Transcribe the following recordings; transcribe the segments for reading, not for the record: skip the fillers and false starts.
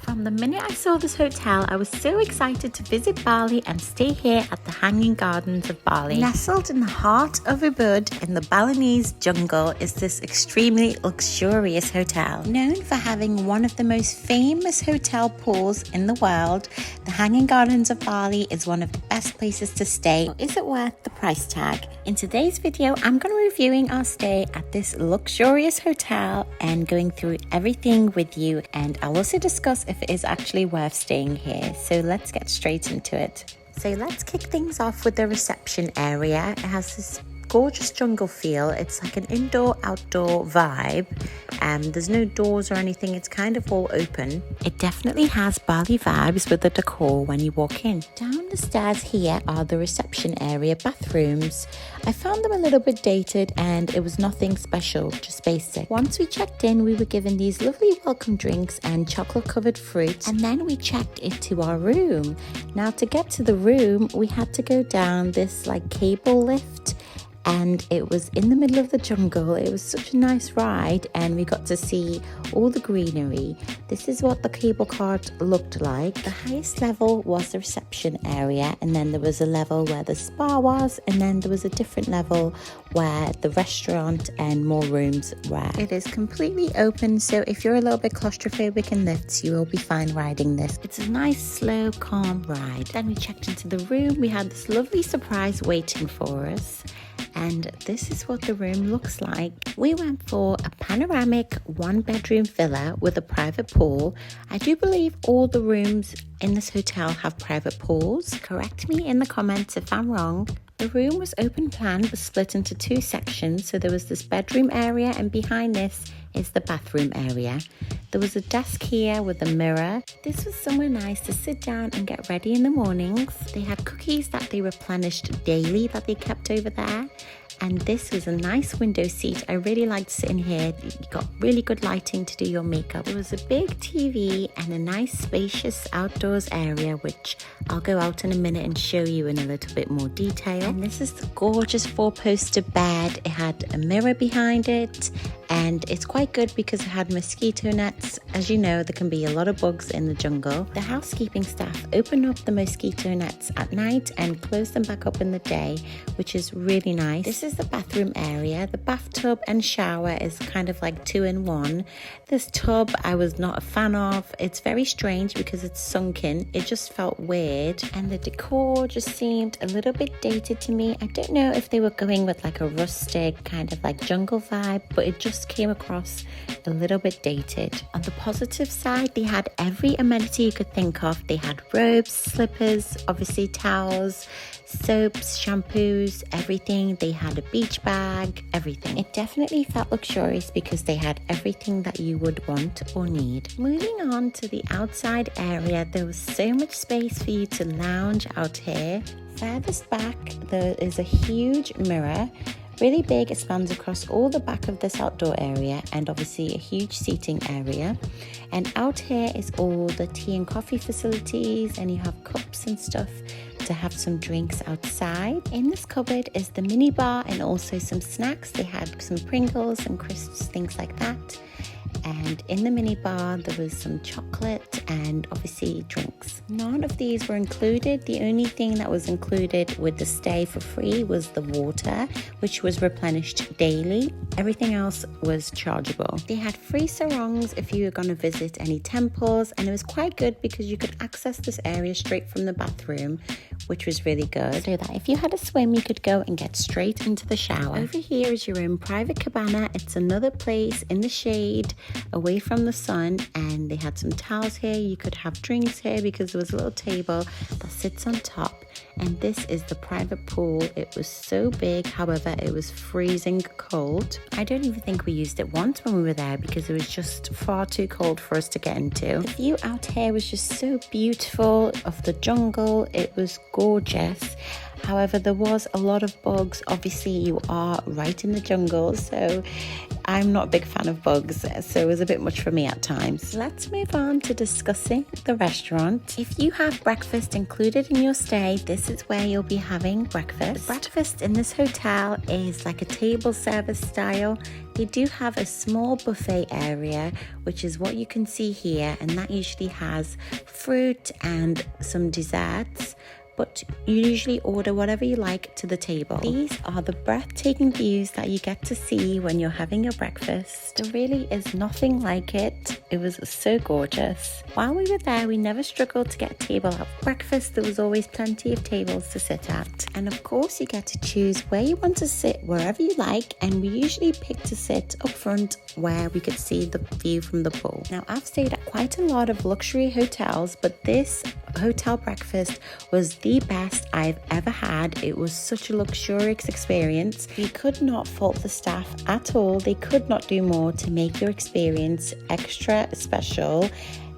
From the minute I saw this hotel, I was so excited to visit Bali and stay here at the Hanging Gardens of Bali. Nestled in the heart of Ubud in the Balinese jungle is this extremely luxurious hotel. Known for having one of the most famous hotel pools in the world, the Hanging Gardens of Bali is one of the best places to stay. Is it worth the price tag? In today's video, I'm going to be reviewing our stay at this luxurious hotel and going through everything with you, and I'll also discuss if it is actually worth staying here. So let's get straight into it. So let's kick things off with the reception area. It has this gorgeous jungle feel. It's like an indoor-outdoor vibe. There's no doors or anything. It's kind of all open. It definitely has Bali vibes with the decor when you walk in. Down the stairs here are the reception area bathrooms. I found them a little bit dated and it was nothing special, just basic. Once we checked in, we were given these lovely welcome drinks and chocolate-covered fruit, and then we checked into our room. Now, to get to the room, we had to go down this like cable lift, and it was in the middle of the jungle. It was such a nice ride and we got to see all the greenery. This is what the cable car looked like. The highest level was the reception area, and then there was a level where the spa was, and then there was a different level where the restaurant and more rooms were. It is completely open, so if you're a little bit claustrophobic in lifts, you will be fine riding this. It's a nice, slow, calm ride. Then we checked into the room. We had this lovely surprise waiting for us. And this is what the room looks like. We went for a panoramic one-bedroom villa with a private pool. I do believe all the rooms in this hotel have private pools. Correct me in the comments if I'm wrong. The room was open plan, but split into two sections. So there was this bedroom area, and behind this is the bathroom area. There was a desk here with a mirror. This was somewhere nice to sit down and get ready in the mornings. They had cookies that they replenished daily that they kept over there. And this was a nice window seat. I really liked sitting here. You got really good lighting to do your makeup. There was a big TV and a nice spacious outdoors area, which I'll go out in a minute and show you in a little bit more detail. And this is the gorgeous four-poster bed. It had a mirror behind it, and it's quite good because it had mosquito nets. As you know, there can be a lot of bugs in the jungle. The housekeeping staff open up the mosquito nets at night and close them back up in the day, which is really nice. This is the bathroom area. The bathtub and shower is kind of like 2-in-1. This tub I was not a fan of. It's very strange because it's sunken. It just felt weird, and the decor just seemed a little bit dated to me. I don't know if they were going with like a rustic kind of like jungle vibe, but it just came across a little bit dated. On the positive side, they had every amenity you could think of. They had robes, slippers, obviously towels, soaps, shampoos, everything. They had a beach bag, everything. It definitely felt luxurious because they had everything that you would want or need. Moving on to the outside area, there was so much space for you to lounge out here. Furthest back, there is a huge mirror. Really big. It spans across all the back of this outdoor area, and obviously a huge seating area. And out here is all the tea and coffee facilities, and you have cups and stuff to have some drinks outside. In this cupboard is the mini bar and also some snacks. They had some Pringles and crisps, things like that. And in the mini bar, there was some chocolate and obviously drinks. None of these were included. The only thing that was included with the stay for free was the water, which was replenished daily. Everything else was chargeable. They had free sarongs if you were going to visit any temples, and it was quite good because you could access this area straight from the bathroom, which was really good, so that if you had a swim, you could go and get straight into the shower. Over here is your own private cabana. It's another place in the shade, away from the sun, and they had some towels here. You could have drinks here because there was a little table that sits on top. And this is the private pool. It was so big, however, it was freezing cold. I don't even think we used it once when we were there because it was just far too cold for us to get into. The view out here was just so beautiful of the jungle. It was gorgeous. However, there was a lot of bugs. Obviously, you are right in the jungle, so I'm not a big fan of bugs, so it was a bit much for me at times. Let's move on to discussing the restaurant. If you have breakfast included in your stay, this is where you'll be having breakfast. The breakfast in this hotel is like a table service style. They do have a small buffet area, which is what you can see here, and that usually has fruit and some desserts. But you usually order whatever you like to the table. These are the breathtaking views that you get to see when you're having your breakfast. There really is nothing like it. It was so gorgeous. While we were there, we never struggled to get a table at breakfast. There was always plenty of tables to sit at. And of course, you get to choose where you want to sit, wherever you like. And we usually pick to sit up front where we could see the view from the pool. Now, I've stayed at quite a lot of luxury hotels, but this hotel breakfast was the best I've ever had. It was such a luxurious experience. We could not fault the staff at all. They could not do more to make your experience extra special.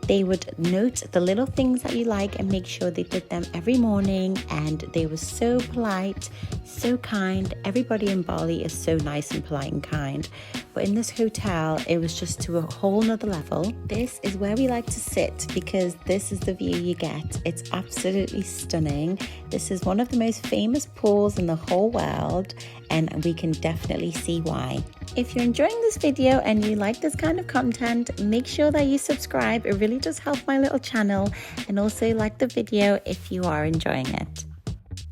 They would note the little things that you like and make sure they did them every morning, and they were so polite, so kind. Everybody in Bali is so nice and polite and kind, but in this hotel it was just to a whole nother level. This is where we like to sit because this is the view you get. It's absolutely stunning. This is one of the most famous pools in the whole world, and we can definitely see why. If you're enjoying this video and you like this kind of content, make sure that you subscribe. It really does help my little channel, and also like the video if you are enjoying it.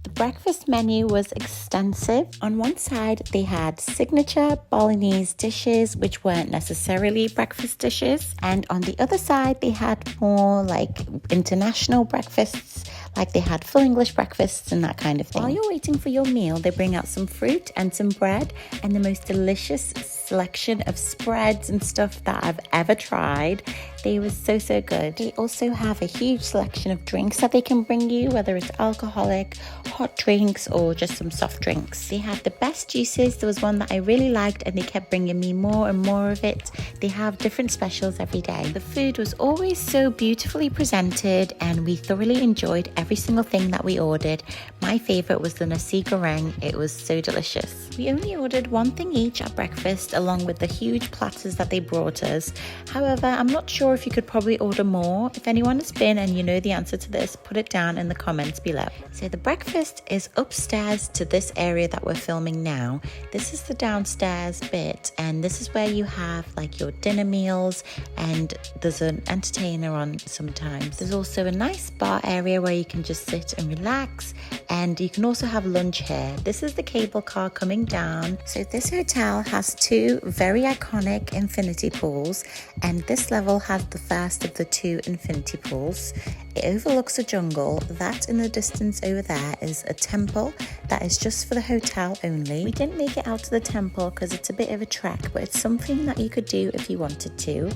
The breakfast menu was extensive. On one side they had signature Balinese dishes which weren't necessarily breakfast dishes, and on the other side they had more like international breakfasts, like they had full English breakfasts and that kind of thing. While you're waiting for your meal, they bring out some fruit and some bread and the most delicious selection of spreads and stuff that I've ever tried. They were so good. They also have a huge selection of drinks that they can bring you, whether it's alcoholic, hot drinks, or just some soft drinks. They had the best juices. There was one that I really liked and they kept bringing me more and more of it. They have different specials every day. The food was always so beautifully presented and we thoroughly enjoyed every single thing that we ordered. My favorite was the nasi goreng. It was so delicious. We only ordered one thing each at breakfast along with the huge platters that they brought us. However, I'm not sure if you could probably order more. If anyone has been and you know the answer to this, put it down in the comments below. So the breakfast is upstairs to this area that we're filming now. This is the downstairs bit, and this is where you have like your dinner meals, and there's an entertainer on sometimes. There's also a nice bar area where you can just sit and relax, and you can also have lunch here. This is the cable car coming down. So this hotel has two very iconic infinity pools, and this level has the first of the two infinity pools. It overlooks a jungle. That in the distance over there is a temple that is just for the hotel only. We didn't make it out to the temple because it's a bit of a trek, but it's something that you could do if you wanted to.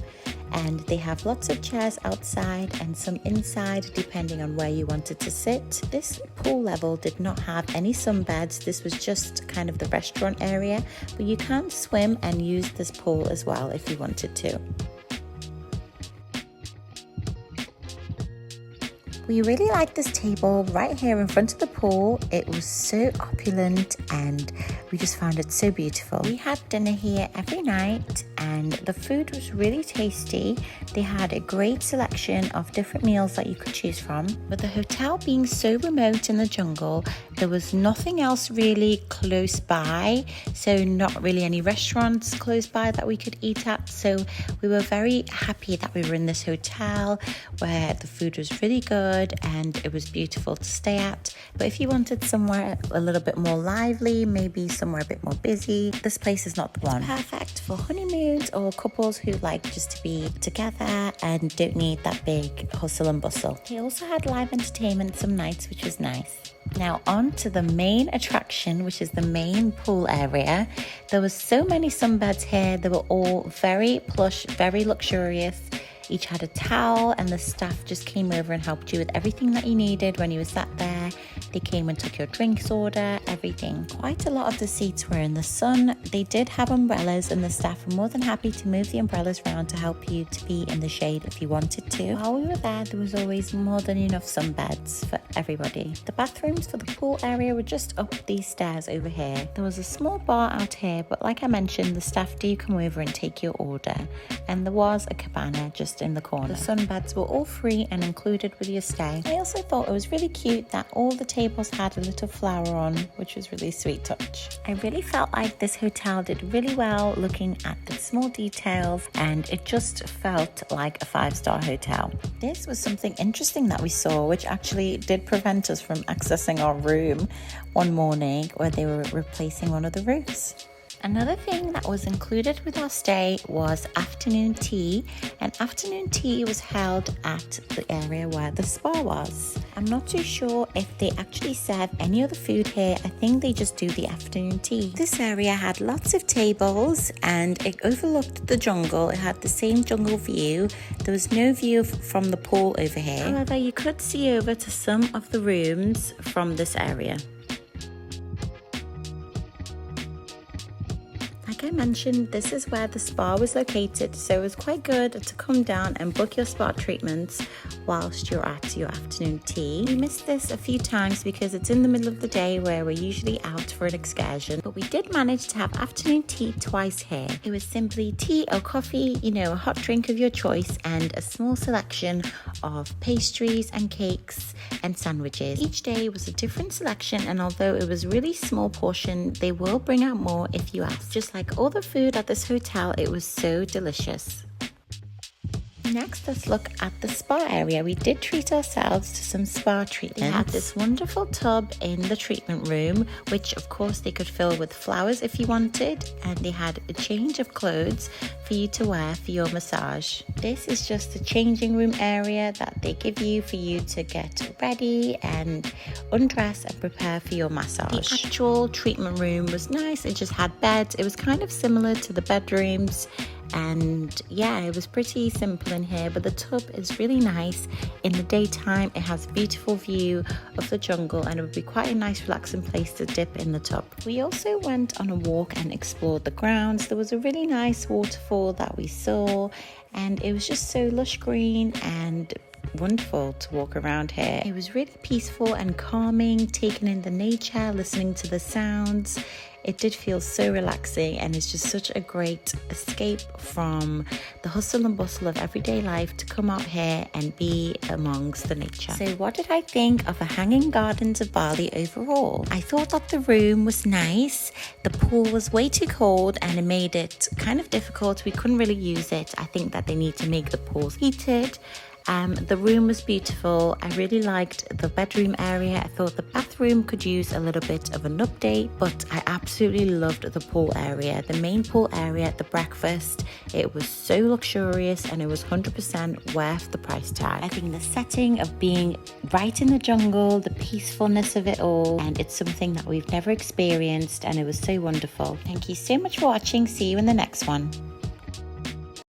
And they have lots of chairs outside and some inside depending on where you wanted to sit. This pool level did not have any sunbeds. This was just kind of the restaurant area, but you can swim and use this pool as well if you wanted to. We really liked this table right here in front of the pool. It was so opulent and we just found it so beautiful. We had dinner here every night and the food was really tasty. They had a great selection of different meals that you could choose from. With the hotel being so remote in the jungle, there was nothing else really close by. So not really any restaurants close by that we could eat at. So we were very happy that we were in this hotel where the food was really good and it was beautiful to stay at. But if you wanted somewhere a little bit more lively, maybe somewhere a bit more busy, this place is not the one. It's perfect for honeymoons or couples who like just to be together and don't need that big hustle and bustle. They also had live entertainment some nights, which was nice. Now on to the main attraction, which is the main pool area. There was so many sunbeds here. They were all very plush, very luxurious. Each had a towel and the staff just came over and helped you with everything that you needed when you were sat there. They came and took your drinks order, everything. Quite a lot of the seats were in the sun. They did have umbrellas and the staff were more than happy to move the umbrellas around to help you to be in the shade if you wanted to. While we were there was always more than enough sunbeds for everybody. The bathrooms for the pool area were just up these stairs over here. There was a small bar out here, but like I mentioned, the staff do come over and take your order. And there was a cabana just just in the corner. The sunbeds were all free and included with your stay. I also thought it was really cute that all the tables had a little flower on, which was really sweet touch. I really felt like this hotel did really well looking at the small details, and it just felt like a 5-star hotel. This was something interesting that we saw, which actually did prevent us from accessing our room one morning where they were replacing one of the roofs. Another thing that was included with our stay was afternoon tea, and afternoon tea was held at the area where the spa was. I'm not too sure if they actually serve any other food here. I think they just do the afternoon tea. This area had lots of tables and it overlooked the jungle. It had the same jungle view. There was no view from the pool over here. However, you could see over to some of the rooms from this area. Like I mentioned, this is where the spa was located, so it was quite good to come down and book your spa treatments whilst you're at your afternoon tea. We missed this a few times because it's in the middle of the day where we're usually out for an excursion, but we did manage to have afternoon tea twice here. It was simply tea or coffee, a hot drink of your choice, and a small selection of pastries and cakes and sandwiches. Each day was a different selection, and although it was a really small portion, they will bring out more if you ask. Just like all the food at this hotel, it was so delicious. Next, let's look at the spa area. We did treat ourselves to some spa treatments. They had this wonderful tub in the treatment room, which of course they could fill with flowers if you wanted, and they had a change of clothes for you to wear for your massage. This is just the changing room area that they give you for you to get ready and undress and prepare for your massage. The actual treatment room was nice. It just had beds. It was kind of similar to the bedrooms. And yeah, it was pretty simple in here, but the tub is really nice. In the daytime, it has a beautiful view of the jungle, and it would be quite a nice relaxing place to dip in the tub. We also went on a walk and explored the grounds. There was a really nice waterfall that we saw, and it was just so lush green and wonderful to walk around here. It was really peaceful and calming, taking in the nature, listening to the sounds. It did feel so relaxing, and it's just such a great escape from the hustle and bustle of everyday life to come out here and be amongst the nature. So what did I think of the Hanging Gardens of Bali overall? I thought that the room was nice. The pool was way too cold and it made it kind of difficult. We couldn't really use it. I think that they need to make the pools heated. The room was beautiful. I really liked the bedroom area. I thought the bathroom could use a little bit of an update, but I absolutely loved the pool area. The main pool area, the breakfast, it was so luxurious and it was 100% worth the price tag. I think the setting of being right in the jungle, the peacefulness of it all, and it's something that we've never experienced, and it was so wonderful. Thank you so much for watching. See you in the next one.